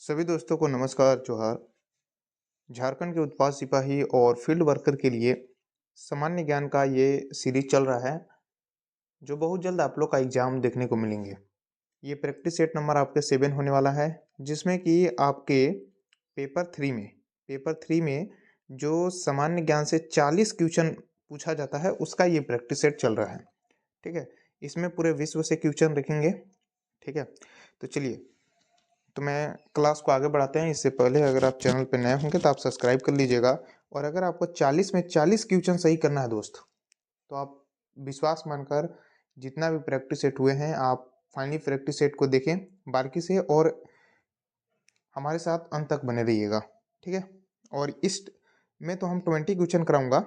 सभी दोस्तों को नमस्कार जोहार। झारखंड के उत्पाद सिपाही और फील्ड वर्कर के लिए सामान्य ज्ञान का ये सीरीज चल रहा है, जो बहुत जल्द आप लोग का एग्जाम देखने को मिलेंगे। ये प्रैक्टिस सेट नंबर आपके 7 होने वाला है, जिसमें कि आपके पेपर 3 में जो सामान्य ज्ञान से 40 क्वेश्चन पूछा जाता है, उसका ये प्रैक्टिस सेट चल रहा है। ठीक है, इसमें पूरे विश्व से क्वेश्चन रखेंगे। ठीक है, तो चलिए, तो मैं क्लास को आगे बढ़ाते हैं। इससे पहले अगर आप चैनल पर नए होंगे तो आप सब्सक्राइब कर लीजिएगा। और अगर आपको 40 में 40 क्वेश्चन सही करना है दोस्त, तो आप विश्वास मानकर जितना भी प्रैक्टिस सेट हुए हैं, आप फाइनली प्रैक्टिस सेट को देखें बारीकी से और हमारे साथ अंत तक बने रहिएगा। ठीक है, और इस में तो हम 20 क्वेश्चन कराऊंगा,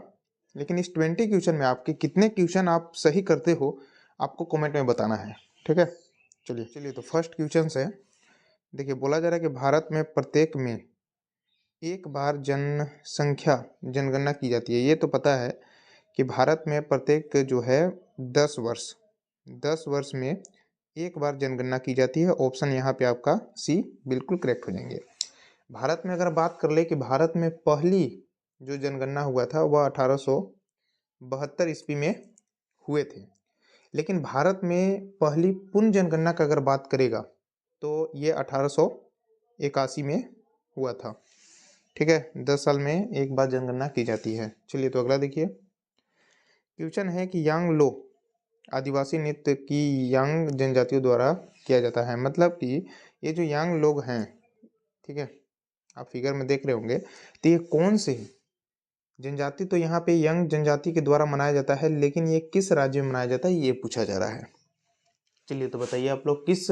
लेकिन इस 20 क्वेश्चन में आपके कितने क्वेश्चन आप सही करते हो, आपको कमेंट में बताना है। ठीक है, चलिए तो फर्स्ट क्वेश्चन है। देखिए, बोला जा रहा है कि भारत में प्रत्येक में एक बार जनगणना की जाती है। ये तो पता है कि भारत में प्रत्येक जो है 10 वर्ष में एक बार जनगणना की जाती है। ऑप्शन यहाँ पे आपका सी बिल्कुल करेक्ट हो जाएंगे। भारत में अगर बात कर ले कि भारत में पहली जो जनगणना हुआ था वह 1872 ईस्वी में हुए थे, लेकिन भारत में पहली पूर्ण जनगणना का अगर बात करेगा तो ये 1881 में हुआ था। ठीक है, 10 साल में एक बार जनगणना की जाती है। चलिए तो अगला देखिए, क्वेश्चन है कि यांग लो आदिवासी नृत्य की यांग जनजातियों द्वारा किया जाता है। मतलब कि ये जो यांग लोग हैं, ठीक है, आप फिगर में देख रहे होंगे, तो ये कौन से जनजाति, तो यहाँ पे यंग जनजाति के द्वारा मनाया जाता है, लेकिन ये किस राज्य में मनाया जाता है ये पूछा जा रहा है। चलिए तो बताइए आप लोग, किस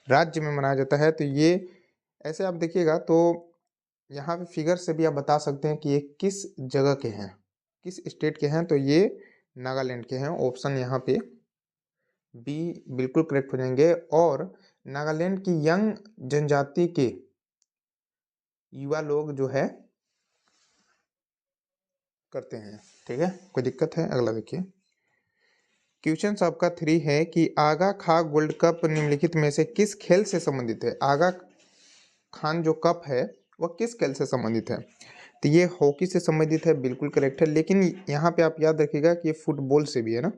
राज्य में मनाया जाता है। तो ये ऐसे आप देखिएगा तो यहाँ पे फिगर से भी आप बता सकते हैं कि ये किस जगह के हैं, किस स्टेट के हैं। तो ये नागालैंड के हैं। ऑप्शन यहाँ पे बी बिल्कुल करेक्ट हो जाएंगे। और नागालैंड की यंग जनजाति के युवा लोग जो है करते हैं। ठीक है, कोई दिक्कत है? अगला देखिए, क्वेश्चन आपका 3 है कि आगा खा गोल्ड कप निम्नलिखित में से किस खेल से संबंधित है। आगा खान जो कप है वह किस खेल से संबंधित है। तो ये हॉकी से संबंधित है, बिल्कुल करेक्ट है। लेकिन यहाँ पे आप याद रखिएगा कि ये फुटबॉल से भी है ना,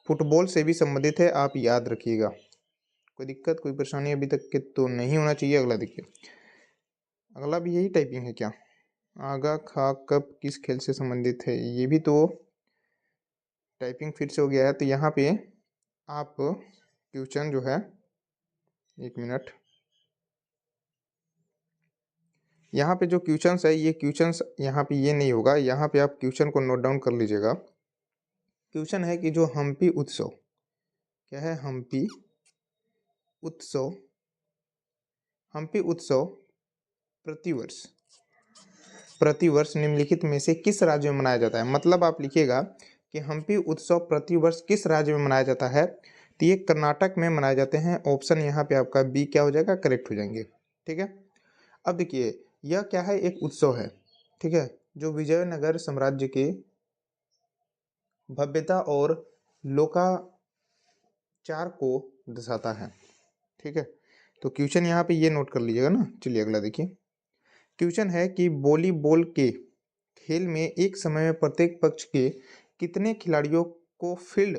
फुटबॉल से भी संबंधित है, आप याद रखिएगा। कोई दिक्कत, कोई परेशानी अभी तक के तो नहीं होना चाहिए। अगला देखिए, अगला भी यही टाइपिंग है क्या? आगा खा कप किस खेल से संबंधित है, ये भी तो टाइपिंग फिर से हो गया है। तो यहाँ पे आप क्वेश्चन जो है, एक मिनट, यहाँ पे जो क्वेश्चंस है, ये क्वेश्चंस यहाँ पे ये नहीं होगा। यहाँ पे आप क्वेश्चन को नोट डाउन कर लीजिएगा। क्वेश्चन है कि जो हम्पी उत्सव, क्या है हम्पी उत्सव, हम्पी उत्सव प्रतिवर्ष निम्नलिखित में से किस राज्य में मनाया जाता है। मतलब आप लिखिएगा कि हम्पी उत्सव प्रतिवर्ष किस राज्य में मनाया जाता है। तो ये कर्नाटक में मनाए जाते हैं। ऑप्शन यहाँ पे आपका बी क्या हो जाएगा, करेक्ट हो जाएंगे। ठीक है, अब देखिए, यह क्या है, एक उत्सव है, ठीक है, जो विजयनगर साम्राज्य के भव्यता और लोकाचार को दर्शाता है। ठीक है, तो क्वेश्चन यहाँ पे ये नोट कर लीजिएगा ना। चलिए अगला देखिए, क्वेश्चन है कि वॉलीबॉल के खेल में एक समय में प्रत्येक पक्ष के कितने खिलाड़ियों को फील्ड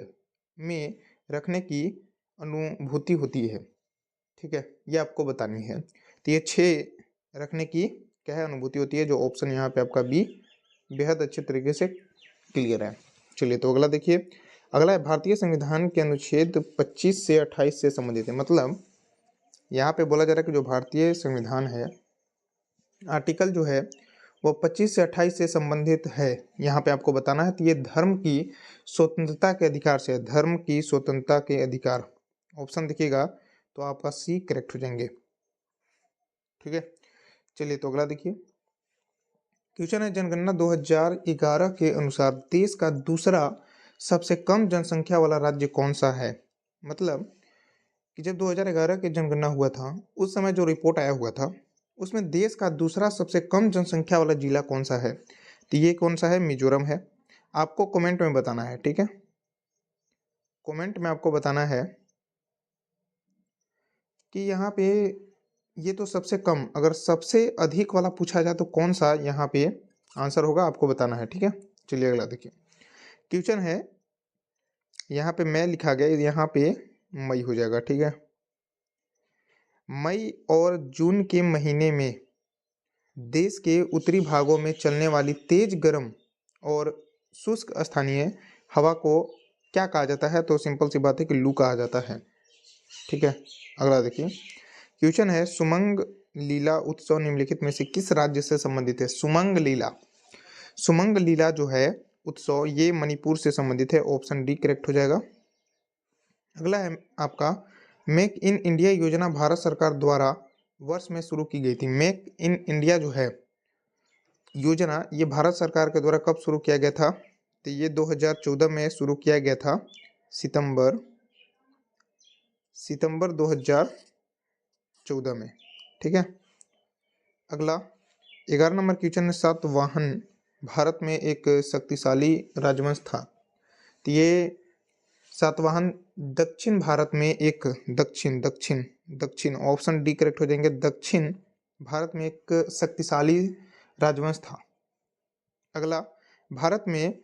में रखने की अनुभूति होती है। ठीक है, ये आपको बतानी है। तो ये 6 रखने की क्या है, अनुभूति होती है। जो ऑप्शन यहाँ पे आपका बी बेहद अच्छे तरीके से क्लियर है। चलिए तो अगला देखिए, अगला है भारतीय संविधान के अनुच्छेद 25 से 28 से संबंधित है। मतलब यहाँ पे बोला जा रहा है कि जो भारतीय संविधान है, आर्टिकल जो है वो 25 से 28 से संबंधित है। यहाँ पे आपको बताना है। तो ये धर्म की स्वतंत्रता के अधिकार से है, धर्म की स्वतंत्रता के अधिकार। ऑप्शन देखिएगा तो आपका सी करेक्ट हो जाएंगे। ठीक है, चलिए तो अगला देखिए, क्वेश्चन है जनगणना 2011 के अनुसार देश का दूसरा सबसे कम जनसंख्या वाला राज्य कौन सा है। मतलब कि जब 2011 की जनगणना हुआ था, उस समय जो रिपोर्ट आया हुआ था, उसमें देश का दूसरा सबसे कम जनसंख्या वाला जिला कौन सा है। तो ये कौन सा है, मिजोरम है। आपको कमेंट में बताना है। ठीक है, कमेंट में आपको बताना है कि यहाँ पे ये तो सबसे कम, अगर सबसे अधिक वाला पूछा जाए तो कौन सा यहाँ पे आंसर होगा आपको बताना है, ठीक है। चलिए अगला देखिए। क्वेश्चन है, यहाँ पे मई लिखा गया, यहाँ पे मई हो जाएगा, ठीक है। मई और जून के महीने में देश के उत्तरी भागों में चलने वाली तेज गर्म और शुष्क स्थानीय हवा को क्या कहा जाता है? तो सिंपल सी बात है कि लू कहा जाता है, ठीक है। अगला देखिए। क्वेश्चन है, सुमंग लीला उत्सव निम्नलिखित में से किस राज्य से संबंधित है? सुमंग लीला, सुमंग लीला जो है उत्सव, ये मणिपुर से संबंधित है। ऑप्शन डी करेक्ट हो जाएगा। अगला है आपका, मेक इन इंडिया योजना भारत सरकार द्वारा वर्ष में शुरू की गई थी। मेक इन इंडिया जो है योजना, ये भारत सरकार के द्वारा कब शुरू किया गया था? तो ये 2014 में शुरू किया गया था, सितंबर 2014 में, ठीक है। अगला 11 नंबर क्वेश्चन है, सातवाहन भारत में एक शक्तिशाली राजवंश था। तो ये सातवाहन दक्षिण भारत में एक दक्षिण ऑप्शन डी करेक्ट हो जाएंगे। दक्षिण भारत में एक शक्तिशाली राजवंश था। अगला, भारत में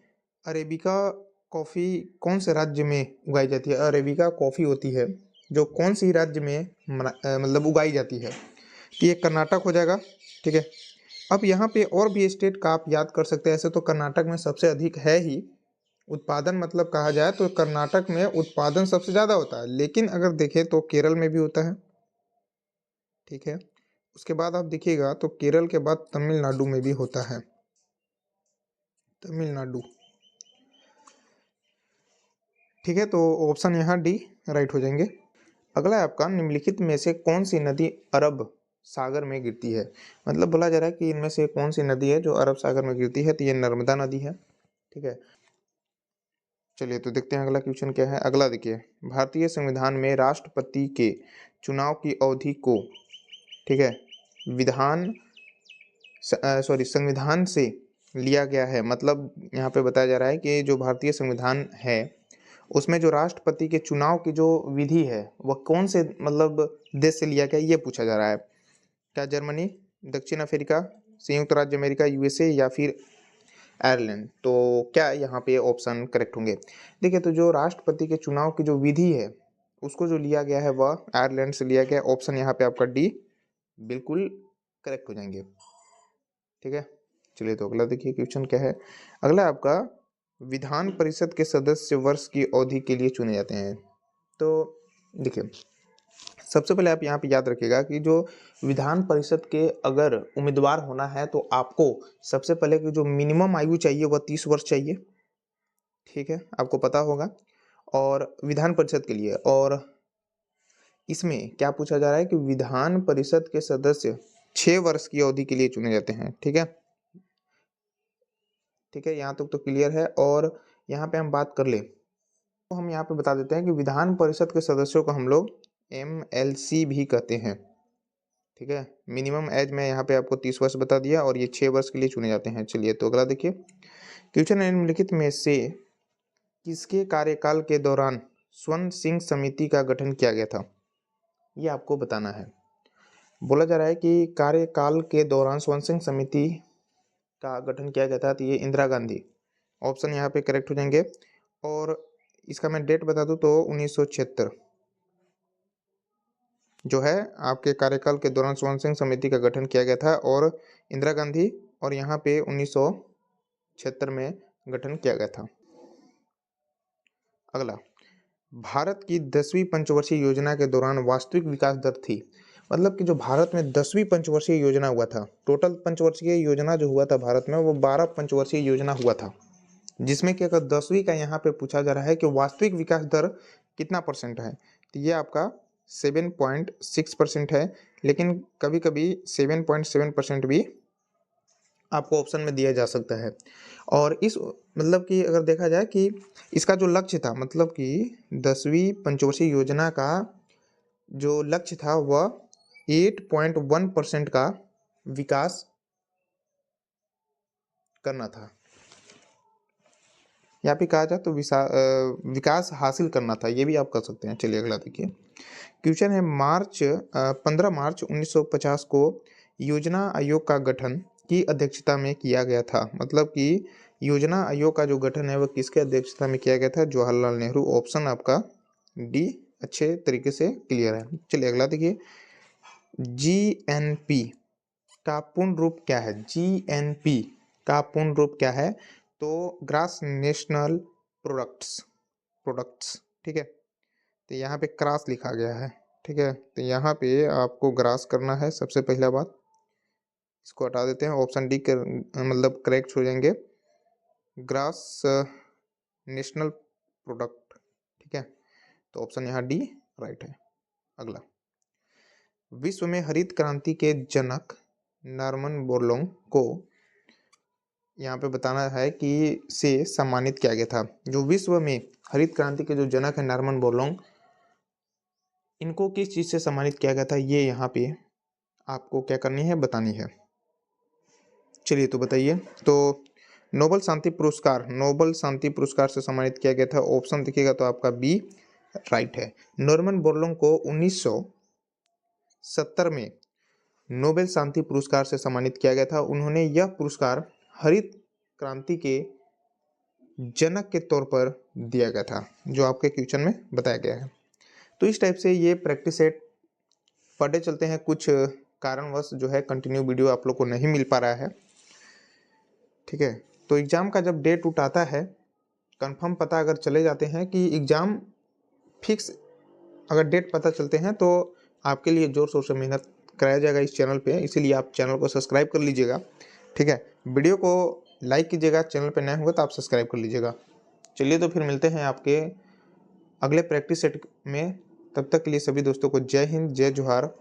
अरेबिका कॉफ़ी कौन से राज्य में उगाई जाती है? अरेबिका कॉफ़ी होती है जो कौन सी राज्य में मतलब उगाई जाती है? तो ये कर्नाटक हो जाएगा, ठीक है। अब यहाँ पे और भी स्टेट का आप याद कर सकते हैं। ऐसे तो कर्नाटक में सबसे अधिक है ही उत्पादन, मतलब कहा जाए तो कर्नाटक में उत्पादन सबसे ज़्यादा होता है, लेकिन अगर देखें तो केरल में भी होता है, ठीक है। उसके बाद आप देखिएगा तो केरल के बाद तमिलनाडु में भी होता है, तमिलनाडु, ठीक है। तो ऑप्शन यहाँ डी राइट हो जाएंगे। अगला है आपका, निम्नलिखित में से कौन सी नदी अरब सागर में गिरती है? मतलब बोला जा रहा है कि इनमें से कौन सी नदी है जो अरब सागर में गिरती है? तो ये नर्मदा नदी है, ठीक है। चलिए तो देखते हैं अगला क्वेश्चन क्या है। अगला देखिए, भारतीय संविधान में राष्ट्रपति के चुनाव की अवधि को, ठीक है, संविधान से लिया गया है। मतलब यहाँ पे बताया जा रहा है कि जो भारतीय संविधान है उसमें जो राष्ट्रपति के चुनाव की जो विधि है वह कौन से मतलब देश से लिया गया, ये पूछा जा रहा है। क्या जर्मनी, दक्षिण अफ्रीका, संयुक्त राज्य अमेरिका यूएसए या फिर आयरलैंड? तो क्या यहाँ पे ऑप्शन करेक्ट होंगे? देखिए, तो जो राष्ट्रपति के चुनाव की जो विधि है उसको जो लिया गया है वह आयरलैंड से लिया गया। ऑप्शन यहाँ पे आपका डी बिल्कुल करेक्ट हो जाएंगे, ठीक है। चलिए तो अगला देखिए क्वेश्चन क्या है। अगला आपका, विधान परिषद के सदस्य वर्ष की अवधि के लिए चुने जाते हैं। तो देखिए, सबसे पहले आप यहाँ पे याद रखिएगा कि जो विधान परिषद के अगर उम्मीदवार होना है तो आपको सबसे पहले की जो मिनिमम आयु चाहिए वह 30 वर्ष चाहिए, ठीक है, आपको पता होगा। और विधान परिषद के लिए, और इसमें क्या पूछा जा रहा है कि विधान परिषद के सदस्य 6 वर्ष की अवधि के लिए चुने जाते हैं, ठीक है, ठीक है। यहाँ तक तो क्लियर है। और यहाँ पे हम बात कर ले तो हम यहाँ पे बता देते हैं कि विधान परिषद के सदस्यों को हम लोग MLC भी कहते हैं, ठीक है। मिनिमम एज में यहाँ पे आपको 30 वर्ष बता दिया और ये 6 वर्ष के लिए चुने जाते हैं। चलिए तो अगला देखिए, क्वेश्चन है, निम्नलिखित में से किसके कार्यकाल के दौरान स्वर्ण सिंह समिति का गठन किया गया था? ये आपको बताना है। बोला जा रहा है कि कार्यकाल के दौरान स्वर्ण सिंह समिति का गठन किया गया था, तो ये इंदिरा गांधी, ऑप्शन यहाँ पे करेक्ट हो जाएंगे। और इसका मैं डेट बता दूं तो 1976 जो है आपके कार्यकाल के दौरान स्वर्ण सिंह समिति का गठन किया गया था, और इंदिरा गांधी, और यहाँ पे 1976 में गठन किया गया था। अगला, भारत की 10वीं पंचवर्षीय योजना के दौरान वास्तविक विकास दर थी। मतलब कि जो भारत में 10वीं पंचवर्षीय योजना हुआ था, टोटल पंचवर्षीय योजना जो हुआ था भारत में वो 12 पंचवर्षीय योजना हुआ था, जिसमें कि अगर 10वीं का यहाँ पे पूछा जा रहा है कि वास्तविक विकास दर कितना परसेंट है, तो ये आपका 7.6% है। लेकिन कभी कभी 7.7% भी आपको ऑप्शन में दिया जा सकता है। और इस मतलब कि अगर देखा जाए कि इसका जो लक्ष्य था, मतलब कि 10वीं पंचवर्षीय योजना का जो लक्ष्य था वह 8.1% का विकास करना था, यहाँ पे कहा जाए तो विकास हासिल करना था, ये भी आप कर सकते हैं। चलिए अगला देखिए। क्वेश्चन है 15 मार्च 1950 को योजना आयोग का गठन की अध्यक्षता में किया गया था। मतलब कि योजना आयोग का जो गठन है वह किसके अध्यक्षता में किया गया था? जवाहरलाल नेहरू। ऑप्शन आपका डी अच्छे तरीके से क्लियर है। चलिए अगला देखिए। जीएनपी का पूर्ण रूप क्या है? जीएनपी का पूर्ण रूप क्या है? तो ग्रास नेशनल प्रोडक्ट्स, ठीक है। तो यहाँ पे क्रॉस लिखा गया है, ठीक है। तो यहाँ पे आपको ग्रास करना है। सबसे पहला बात इसको हटा देते हैं, ऑप्शन डी मतलब करेक्ट हो जाएंगे, ग्रास नेशनल प्रोडक्ट, ठीक है। तो ऑप्शन यहाँ डी राइट है। अगला, विश्व में हरित क्रांति के जनक नॉर्मन बोरलॉग को यहाँ पे बताना है कि से सम्मानित किया गया था। जो विश्व में हरित क्रांति के जो जनक है नॉर्मन बोरलॉग, इनको किस चीज से सम्मानित किया गया था, ये यहाँ पे आपको क्या करनी है, बतानी है। चलिए तो बताइए। तो नोबल शांति पुरस्कार से सम्मानित किया गया था। ऑप्शन देखिएगा तो आपका बी राइट है। नॉर्मन बोरलॉग को 1970 में नोबेल शांति पुरस्कार से सम्मानित किया गया था। उन्होंने यह पुरस्कार हरित क्रांति के जनक के तौर पर दिया गया था, जो आपके क्वेश्चन में बताया गया है। तो इस टाइप से ये प्रैक्टिस सेट पढ़ते चलते हैं। कुछ कारणवश जो है कंटिन्यू वीडियो आप लोग को नहीं मिल पा रहा है, ठीक है। तो एग्ज़ाम का जब डेट उठ आता है, कंफर्म पता अगर चले जाते हैं कि एग्ज़ाम फिक्स अगर डेट पता चलते हैं, तो आपके लिए जोर शोर से मेहनत कराया जाएगा इस चैनल पे। इसीलिए आप चैनल को सब्सक्राइब कर लीजिएगा, ठीक है। वीडियो को लाइक कीजिएगा, चैनल पे नए होंगे तो आप सब्सक्राइब कर लीजिएगा। चलिए तो फिर मिलते हैं आपके अगले प्रैक्टिस सेट में। तब तक के लिए सभी दोस्तों को जय हिंद, जय जोहार।